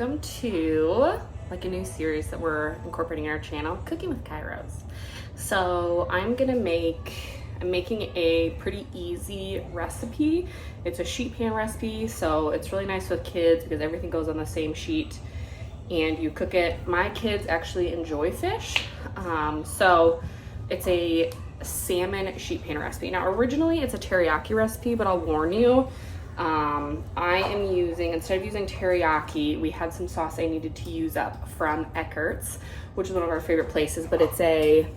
welcome to like a new series that we're incorporating in our channel, Cooking with Chiros. So I'm making a pretty easy recipe. It's a sheet pan recipe, so it's really nice with kids because everything goes on the same sheet and you cook it. My kids actually enjoy fish, so it's a salmon sheet pan recipe. Now originally it's a teriyaki recipe, but I'll warn you, I am using, instead of using teriyaki, we had some sauce I needed to use up from Eckert's, which is one of our favorite places, but it's a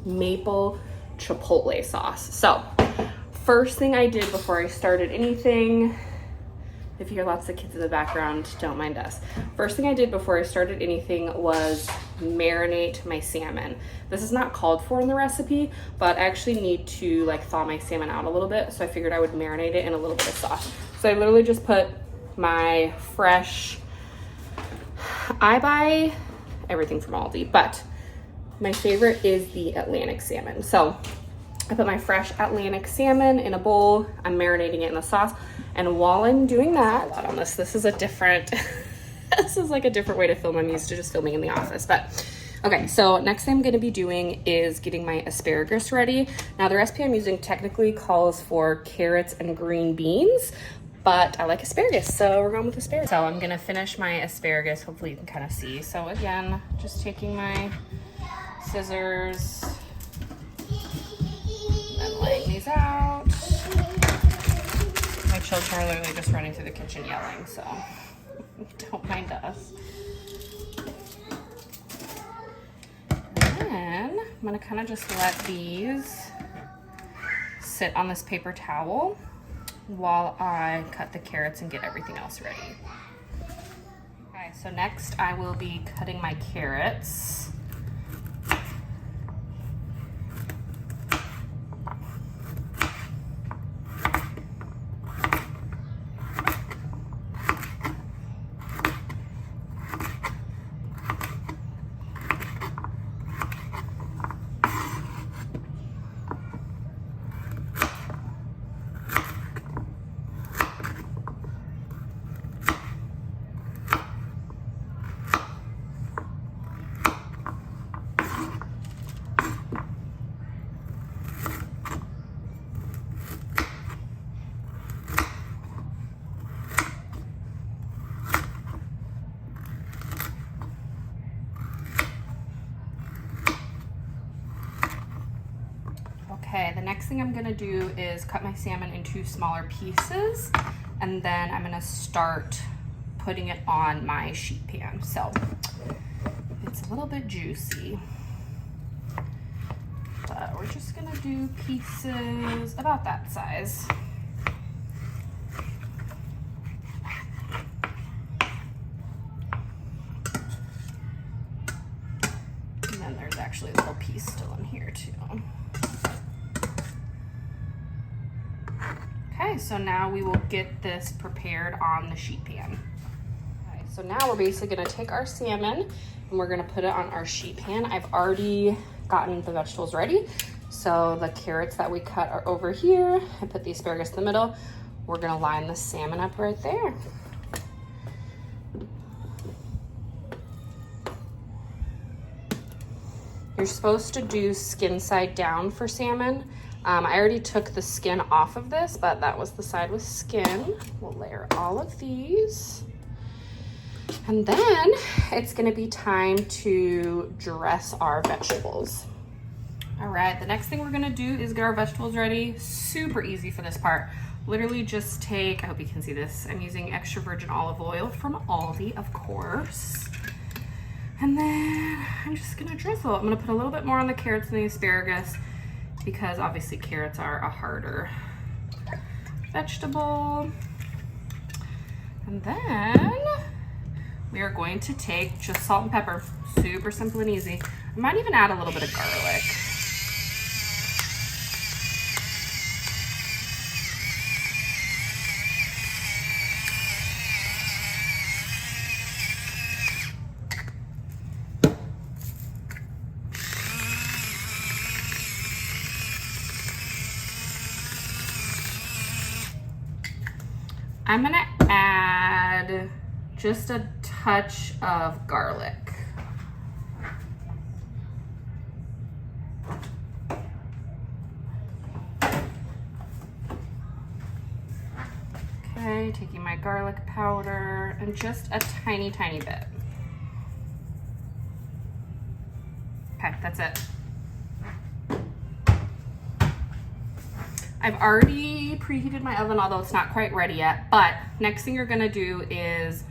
maple chipotle sauce. So first thing I did before I started anything, if you hear lots of kids in the background, don't mind us. First thing I did before I started anything was marinate my salmon. This is not called for in the recipe, but I actually need to like thaw my salmon out a little bit, so I figured I would marinate it in a little bit of sauce. So I literally just put my fresh, I buy everything from Aldi, but my favorite is the Atlantic salmon. So I put my fresh Atlantic salmon in a bowl, I'm marinating it in the sauce, and while I'm doing that, on this is a different, this is like a different way to film. I'm used to just filming in the office, but okay, so next thing I'm gonna be doing is getting my asparagus ready. Now the recipe I'm using technically calls for carrots and green beans, but I like asparagus, so we're going with asparagus. So I'm gonna finish my asparagus, hopefully you can kind of see. So again, just taking my scissors, and laying these out. My children are literally just running through the kitchen yelling, so don't mind us. And then I'm gonna kind of just let these sit on this paper towel while I cut the carrots and get everything else ready. Okay, so next I will be cutting my carrots. Okay, the next thing I'm gonna do is cut my salmon into smaller pieces, and then I'm gonna start putting it on my sheet pan. So it's a little bit juicy, but we're just gonna do pieces about that size. And then there's actually a little piece still in here too. Okay, so now we will get this prepared on the sheet pan. Okay, so now we're basically gonna take our salmon and we're gonna put it on our sheet pan. I've already gotten the vegetables ready. So the carrots that we cut are over here. I put the asparagus in the middle. We're gonna line the salmon up right there. You're supposed to do skin side down for salmon. I already took the skin off of this, but that was the side with skin. We'll layer all of these. And then it's gonna be time to dress our vegetables. All right, the next thing we're gonna do is get our vegetables ready. Super easy for this part. Literally just take, I hope you can see this, I'm using extra virgin olive oil from Aldi, of course. And then I'm just gonna drizzle. I'm gonna put a little bit more on the carrots and the asparagus, because obviously carrots are a harder vegetable. And then we are going to take just salt and pepper, super simple and easy. I might even add a little bit of garlic. I'm gonna add just a touch of garlic. Okay, taking my garlic powder and just a tiny, tiny bit. Okay, that's it. I've already preheated my oven, although it's not quite ready yet, but next thing you're gonna do is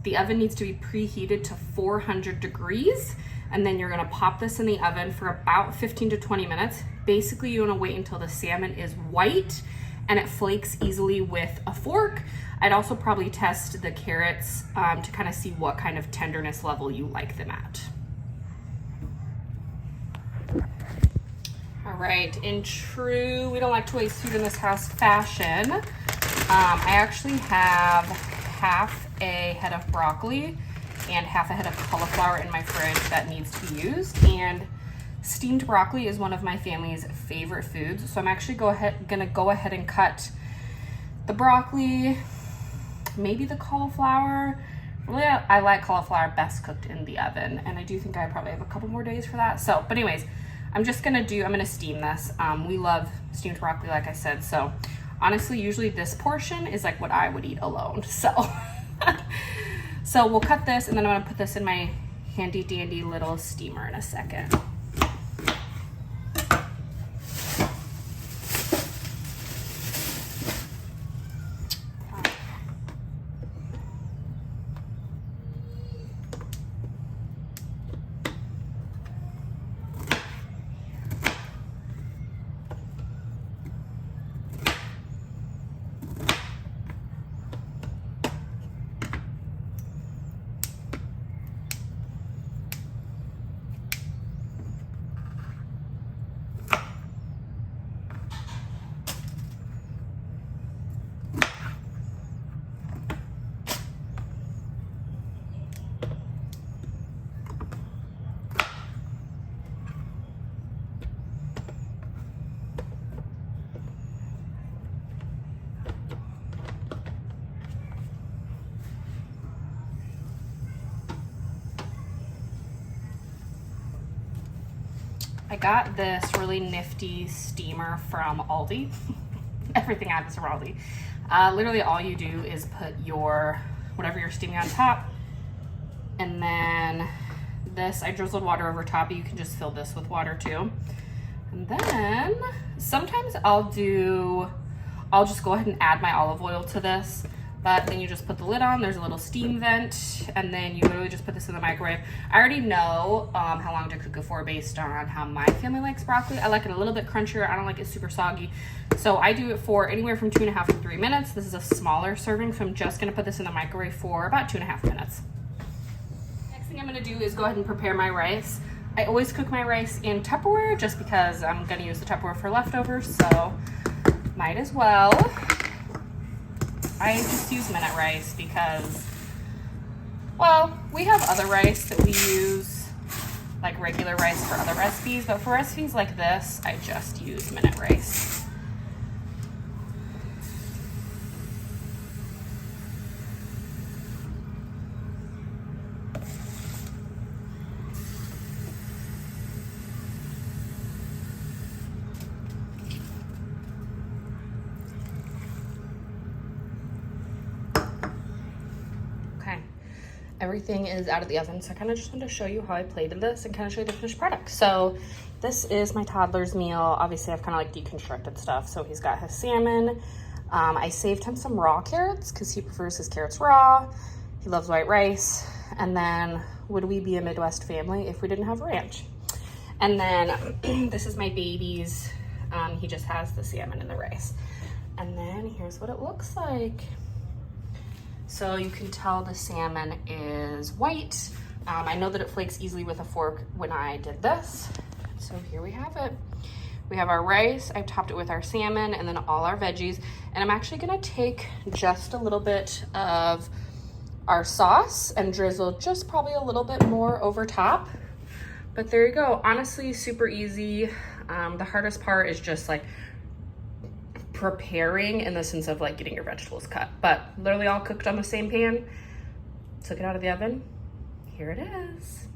the oven needs to be preheated to 400 degrees, and then you're gonna pop this in the oven for about 15 to 20 minutes. Basically, you wanna wait until the salmon is white and it flakes easily with a fork. I'd also probably test the carrots to kind of see what kind of tenderness level you like them at. All right, in true, we don't like to waste food in this house fashion, I actually have half a head of broccoli and half a head of cauliflower in my fridge that needs to be used. And steamed broccoli is one of my family's favorite foods. So I'm actually gonna go ahead and cut the broccoli, maybe the cauliflower. Really, I like cauliflower best cooked in the oven. And I do think I probably have a couple more days for that. So, but anyways, I'm gonna steam this. We love steamed broccoli, like I said. So honestly, usually this portion is like what I would eat alone. So, so we'll cut this and then I'm gonna put this in my handy dandy little steamer in a second. I got this really nifty steamer from Aldi. Everything I have is from Aldi. Literally all you do is put your, whatever you're steaming on top, and then this, I drizzled water over top, but you can just fill this with water too. And then sometimes I'll just go ahead and add my olive oil to this. But then you just put the lid on, there's a little steam vent, and then you literally just put this in the microwave. I already know how long to cook it for based on how my family likes broccoli. I like it a little bit crunchier. I don't like it super soggy. So I do it for anywhere from 2.5 to 3 minutes. This is a smaller serving, so I'm just gonna put this in the microwave for about 2.5 minutes. Next thing I'm gonna do is go ahead and prepare my rice. I always cook my rice in Tupperware just because I'm gonna use the Tupperware for leftovers, so might as well. I just use minute rice because, well, we have other rice that we use, like regular rice for other recipes, but for recipes like this, I just use minute rice. Everything is out of the oven, so I kind of just wanted to show you how I plated this and kind of show you the finished product. So this is my toddler's meal. Obviously, I've kind of like deconstructed stuff. So he's got his salmon. I saved him some raw carrots because he prefers his carrots raw. He loves white rice. And then would we be a Midwest family if we didn't have ranch? And then this is my baby's. He just has the salmon and the rice. And then here's what it looks like. So you can tell the salmon is white. I know that it flakes easily with a fork when I did this. So here we have it. We have our rice, I've topped it with our salmon and then all our veggies. And I'm actually gonna take just a little bit of our sauce and drizzle just probably a little bit more over top. But there you go, honestly, super easy. The hardest part is just like preparing in the sense of like getting your vegetables cut, but literally all cooked on the same pan. Took it out of the oven. Here it is.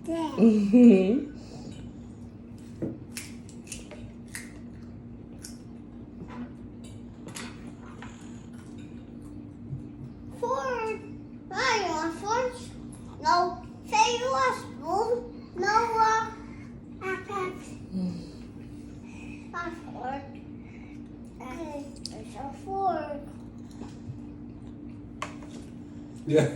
Mm-hmm. Fork. I want fork. No. Say you want spoon. No. Not fork. There's a fork. Yeah.